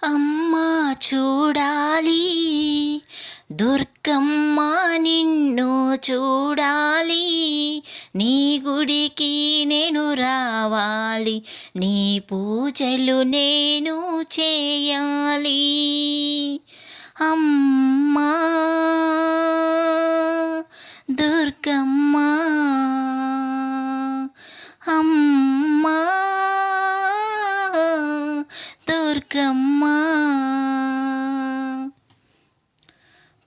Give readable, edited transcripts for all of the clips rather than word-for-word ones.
అమ్మా చూడాలి దుర్గమ్మ నిన్ను చూడాలి, నీ గుడికి నేను రావాలి, నీ పూజలు నేను చేయాలి. అమ్మా దుర్గమ్మ, అమ్మా దుర్గమ్మ.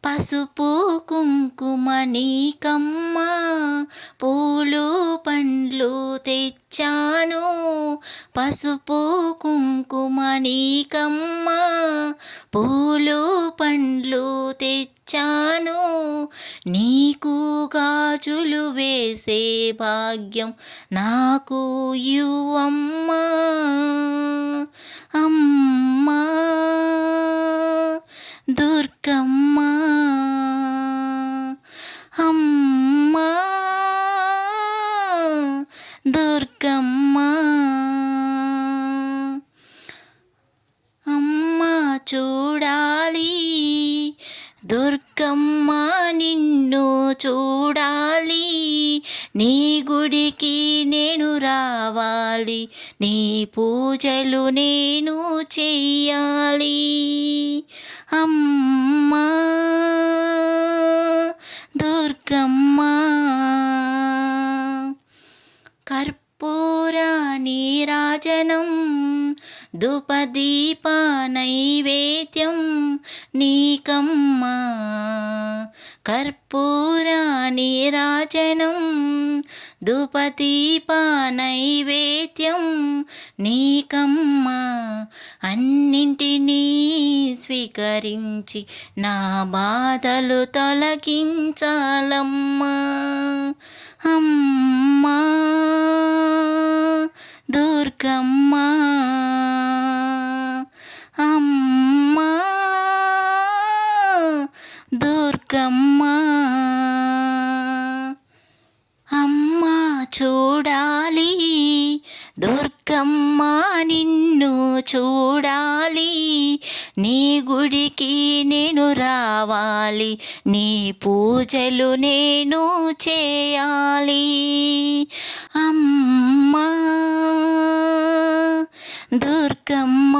పసుపు కుంకుమ నీకమ్మ, పూలు పండ్లు తెచ్చాను. పసుపు కుంకుమ నీకమ్మ, పూలు పండ్లు తెచ్చాను. నీకు గాజులు వేసే భాగ్యం నాకు ఇవ్వమ్మా. అమ్మా దుర్గమ్మ, అమ్మా దుర్గమ్మ. అమ్మ చూడాలి దుర్గమ్మ నిన్ను చూడాలి, నీ గుడికి నేను రావాలి, నీ పూజలు నేను చెయ్యాలి. అమ్మా దుర్గమ్మ. కర్పూర నీరాజనం ధూపదీప నైవేద్యం నీకమ్మా. కర్పూర నీరాజనం ధూపదీప నైవేద్యం నీకమ్మా. అన్నింటినీ స్వీకరించి నా బాధలు తొలగించాలమ్మా. అమ్మా దుర్గమ్మ, అమ్మా దుర్గమ్మ. అమ్మ చూడాలి దుర్గమ్మ నిన్ను చూడాలి, నీ గుడికి నేను రావాలి, నీ పూజలు నేను చేయాలి. అమ్మా దుర్గమ్మ.